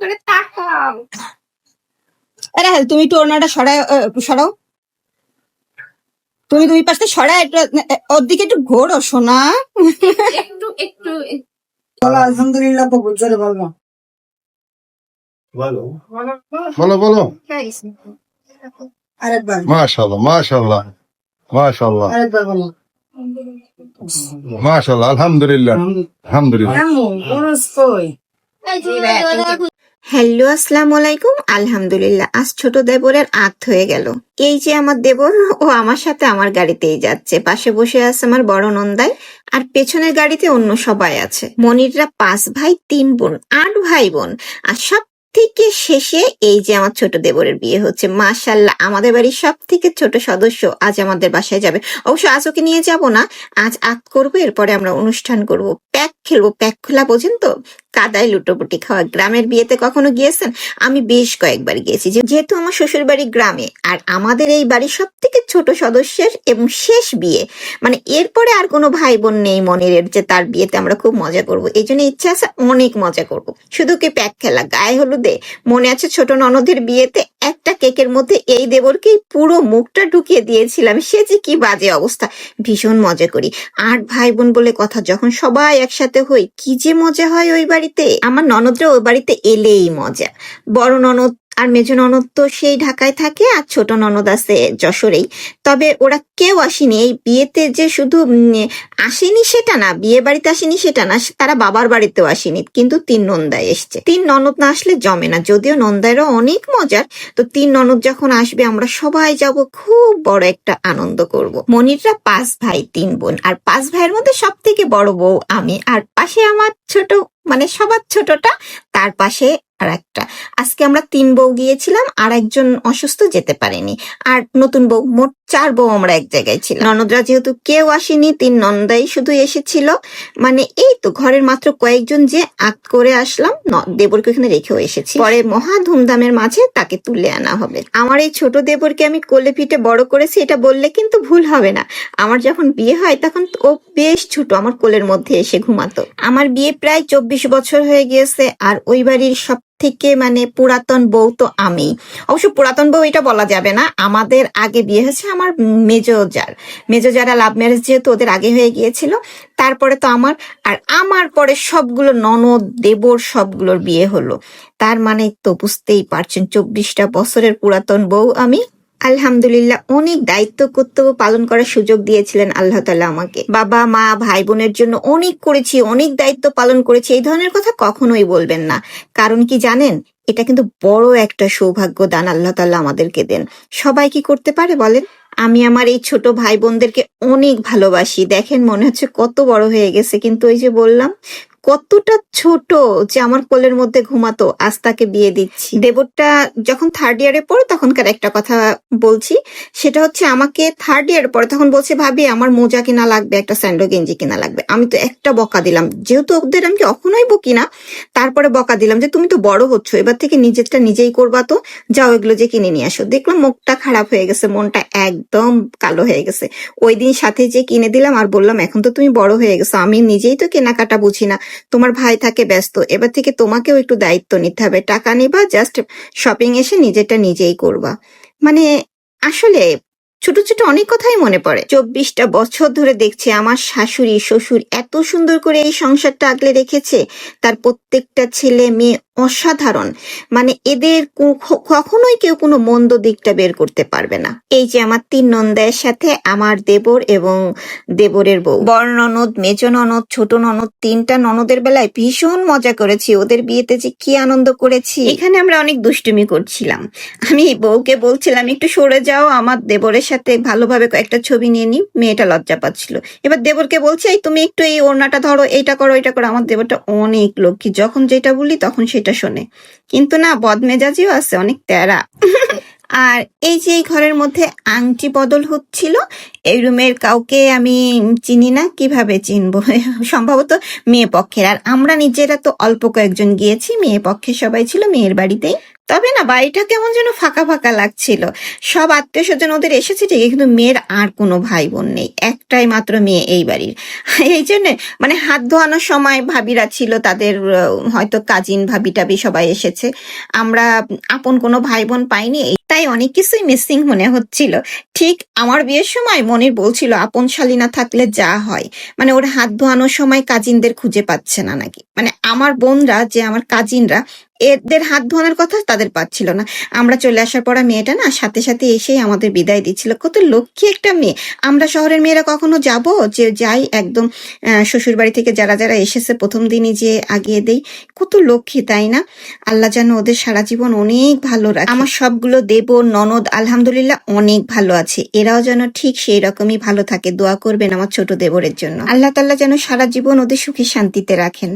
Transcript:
করে তাকাও। আরে তুমি একটু ওড়নাটা সরাও। তুমি দুই পাশে সরাই একটু ওর দিকে একটু ঘোরো সোনা। একটু একটু আলহামদুলিল্লাহ কবুল জোরে বলবো। বলো বলো বলো। আরেকবার মাশাআল্লাহ মাশাআল্লাহ মাশাআল্লাহ আরেকবার বলো। মাশাআল্লাহ আলহামদুলিল্লাহ আলহামদুলিল্লাহ। পুরুষ কই? হ্যালো আসসালামু আলাইকুম। আলহামদুলিল্লাহ আজ ছোট দেবরের আত হয়ে গেল। এই যে আমার দেবর, ও আমার সাথে আমার গাড়িতেই যাচ্ছে। পাশে বসে আছে আমার বড় নন্দাই, আর পেছনের গাড়িতে অন্য সবাই আছে। মনিররা 5 ভাই 3 বোন, 8 ভাই বোন। আর সব থেকে শেষে এই যে আমার ছোট দেবরের বিয়ে হচ্ছে। মাশাল্লাহ, আমাদের বাড়ির সব থেকে ছোট সদস্য আজ আমাদের বাসায় যাবে। অবশ্য আজ ওকে নিয়ে যাব না, আজ আত করবো, এরপরে আমরা অনুষ্ঠান করব, প্যাক খেলবো। প্যাক খোলা বোঝেন তো, কাদায় লুটোপুটি খাওয়া। গ্রামের বিয়েতে কখনো গিয়েছেন? আমি বেশ কয়েকবার গিয়েছি, যেহেতু আমার শ্বশুর বাড়ি গ্রামে, আর আমাদের এই বাড়ির সব থেকে ছোট সদস্যের এবং শেষ বিয়ে। মানে এরপরে আর কোনো ভাই বোন নেই মনিরের, যে তার বিয়েতে আমরা খুব মজা করব। এই জন্য ইচ্ছা আছে অনেক মজা করব। শুধু কি প্যাক খেলা, গায়ে হলুদে মনে আছে ছোট ননদের বিয়েতে একটা কেকের মধ্যে এই দেবরকে পুরো মুখটা ঢুকিয়ে দিয়েছিলাম। সে যে কি বাজে অবস্থা। ভীষণ মজা করি। 8 ভাই বোন বলে কথা, যখন সবাই একসাথে হই কি যে মজা হয় ওই বাড়িতে। আমার ননদরা ওই বাড়িতে এলেই মজা। বড় ননদ আর মেজ ননদ তো সেই ঢাকায় থাকে, আর ছোট ননদ আছে যশোরেই। তবে ওরা কেউ আসেনি এই বিয়েতে। যে শুধু আসেনি সেটা না, বিয়ে বাড়িতে আসেনি সেটা না, তারা বাবার বাড়িতেও আসেনি। কিন্তু 3 নন্দাই এসছে। 3 ননদ না আসলে জমে না, যদিও নন্দাইরা অনেক মজার। তো 3 ননদ যখন আসবে আমরা সবাই যাব, খুব বড় একটা আনন্দ করব। মনিররা 5 ভাই 3 বোন, আর 5 ভাইয়ের মধ্যে সব থেকে বড় বউ আমি, আর পাশে আমার ছোট, মানে সবার ছোটটা, তার পাশে আর একটা। আজকে আমরা 3 বউ গিয়েছিলাম, আর একজন অসুস্থ, যেতে পারেনি। আর নতুন বউ, মোট 4 বউ আমরা এক জায়গায় ছিলাম। ননদরা যেহেতু কেউ আসেনি, 3 নন্দাই শুধু এসেছিল। মানে এই তো ঘরের মাত্র কয়েকজন যে আত করে আসলাম, দেবরকে ওখানে রেখেও এসেছি। পরে মহা ধুমধামের মাঝে তাকে তুলে আনা হবে। আমার এই ছোট দেবরকে আমি কোলে পিঠে বড় করেছি, এটা বললে কিন্তু ভুল হবে না। আমার যখন বিয়ে হয় তখন ও বেশ ছোট, আমার কোলের মধ্যে এসে ঘুমাতো। আমার বিয়ে প্রায় 24 বছর হয়ে গিয়েছে, আর ওই বাড়ির সব থেকে মানে পুরাতন বউ তো আমি। অবশ্য পুরাতন বউ এটা বলা যাবে না, আমাদের আগে বিয়ে হয়েছে আমার মেজো যারা লাভ ম্যারেজ, যেহেতু ওদের আগে হয়ে গিয়েছিল। তারপরে তো আমার, আর আমার পরে সবগুলো ননদ দেবর সবগুলোর বিয়ে হলো। তার মানে তো বুঝতেই পারছেন 24টা বছরের পুরাতন বউ আমি। আলহামদুলিল্লাহ, অনেক দায়িত্ব কর্তব্য পালন করার সুযোগ দিয়েছিলেন আল্লাহ তাআলা আমাকে। বাবা মা ভাই বোনের জন্য অনেক করেছি, অনেক দায়িত্ব পালন করেছি। এই ধরনের কথা কখনোই বলবেন না, কারণ কি জানেন, এটা কিন্তু বড় একটা সৌভাগ্য দান আল্লাহ তাআলা আমাদেরকে দেন। সবাই কি করতে পারে বলেন? আমি আমার এই ছোট ভাই বোনদেরকে অনেক ভালোবাসি। দেখেন মনে হচ্ছে কত বড় হয়ে গেছে, কিন্তু ওই যে বললাম কতটা ছোট, যে আমার কোলের মধ্যে ঘুমাতো, আজ তাকে বিয়ে দিচ্ছি। দেবরটা যখন 3rd ইয়ারে পড়ে তখনকার একটা কথা বলছি। সেটা হচ্ছে আমাকে 3rd ইয়ারে পড়ে তখন বলছে, ভাবি আমার মোজা কিনা লাগবে, একটা স্যান্ডো গেঞ্জি কিনা লাগবে। আমি তো একটা বকা দিলাম, যেহেতু ওদের আমি কখনোই বকি না, তারপরে বকা দিলাম যে তুমি তো বড় হচ্ছ, এবার থেকে নিজেরটা নিজেই করবা, তো যাও এগুলো যে কিনে নিয়ে আসো। দেখলাম মুখটা খারাপ হয়ে গেছে, মনটা একদম কালো হয়ে গেছে। ওই দিন সাথে যে কিনে দিলাম, আর বললাম এখন তো তুমি বড় হয়ে গেছো, আমি নিজেই তো কেনাকাটা বুঝি না, তোমার ভাই থাকে ব্যস্ত, এবার থেকে তোমাকেও একটু দায়িত্ব নিতে হবে। টাকা নিবা, জাস্ট শপিং এসে নিজেরটা নিজেই করবা। মানে আসলে ছোট ছোট অনেক কথাই মনে পড়ে। 24টা বছর ধরে দেখছি আমার শাশুড়ি শ্বশুর এত সুন্দর করে এই সংসারটা আগলে রেখেছে। তার প্রত্যেকটা ছেলে মেয়ে অসাধারণ। মানে এদের কখনোই কেউ কোনো মন্দ দিকটা বের করতে পারবে না। এই যে আমার 3 নন্দায়ের সাথে আমার দেবর এবং দেবরের বউ, বড় ননদ, মেজ ননদ, ছোট ননদ, 3টা ননদের বেলায় ভীষণ মজা করেছি। ওদের বিয়েতে যে কি আনন্দ করেছি। এখানে আমরা অনেক দুষ্টুমি করছিলাম। আমি বউকে বলছিলাম একটু সরে যাও, আমার দেবরের সাথে ভালোভাবে কয়েকটা ছবি নিয়ে নি। মেয়েটা লজ্জা পাচ্ছিল। এবার দেবরকে বলছে, এই তুমি একটু এই ওড়নাটা ধরো, এইটা করো, এইটা করো। আমার দেবরটা অনেক লক্ষ্মী, যখন যেটা বলি তখন সেটা শোনে। কিন্তু না, বদমেজাজিও আছে, অনেক তেরা। আর এই যে এই ঘরের মধ্যে আংটি বদল হচ্ছিল, এই রুমের কাউকে আমি চিনি না, কিভাবে চিনবো? সম্ভবত মেয়ে পক্ষের। আর আমরা নিজেরা তো অল্প কয়েকজন গিয়েছি, মেয়ে পক্ষের সবাই ছিল মেয়ের বাড়িতেই। তবে না বাড়িটা কেমন যেন ফাঁকা ফাঁকা লাগছিল। সব আত্মীয় স্বজন ওদের এসেছে ঠিকই, কিন্তু মেয়ের আর কোনো ভাই বোন নেই, একটাই মাত্র মেয়ে এই বাড়ির। এই জন্য মানে হাত ধোয়ানোর সময় ভাবিরা ছিল, তাদের হয়তো কাজিন ভাবি টাবি সবাই এসেছে। আমরা আপন কোনো ভাই বোন পাইনি, তাই অনেক কিছুই মিসিং মনে হচ্ছিল। ঠিক আমার বিয়ের সময় মনির বলছিল আপন শালী না থাকলে যা হয়, মানে ওর হাত ধোয়ানোর সময় কাজিনদের খুঁজে পাচ্ছে না নাকি, মানে আমার বোনরা যে আমার কাজিনরা এদের হাত ধোয়ানোর কথা তাদের পাচ্ছিল না। আমরা চলে আসার পর মেয়েটা না সাথে সাথে এসেই আমাদের বিদায় দিচ্ছিল। কত লক্ষ্মী একটা মেয়ে। আমরা শহরের মেয়েরা কখনো যাব যে যাই একদম শ্বশুর বাড়ি থেকে যারা যারা এসেছে প্রথম দিনই যে আগিয়ে দেই, কত লক্ষ্মী তাই না? আল্লাহ যেন ওদের সারা জীবন অনেক ভালো রাখে। আমার সবগুলো দেবর ননদ আলহামদুলিল্লাহ অনেক ভালো আছে, এরাও যেন ঠিক সেই রকমই ভালো থাকে। দোয়া করবেন আমার ছোট দেবরের জন্য, আল্লাহ তাআলা যেন সারা জীবন ওদের সুখে শান্তিতে রাখেন।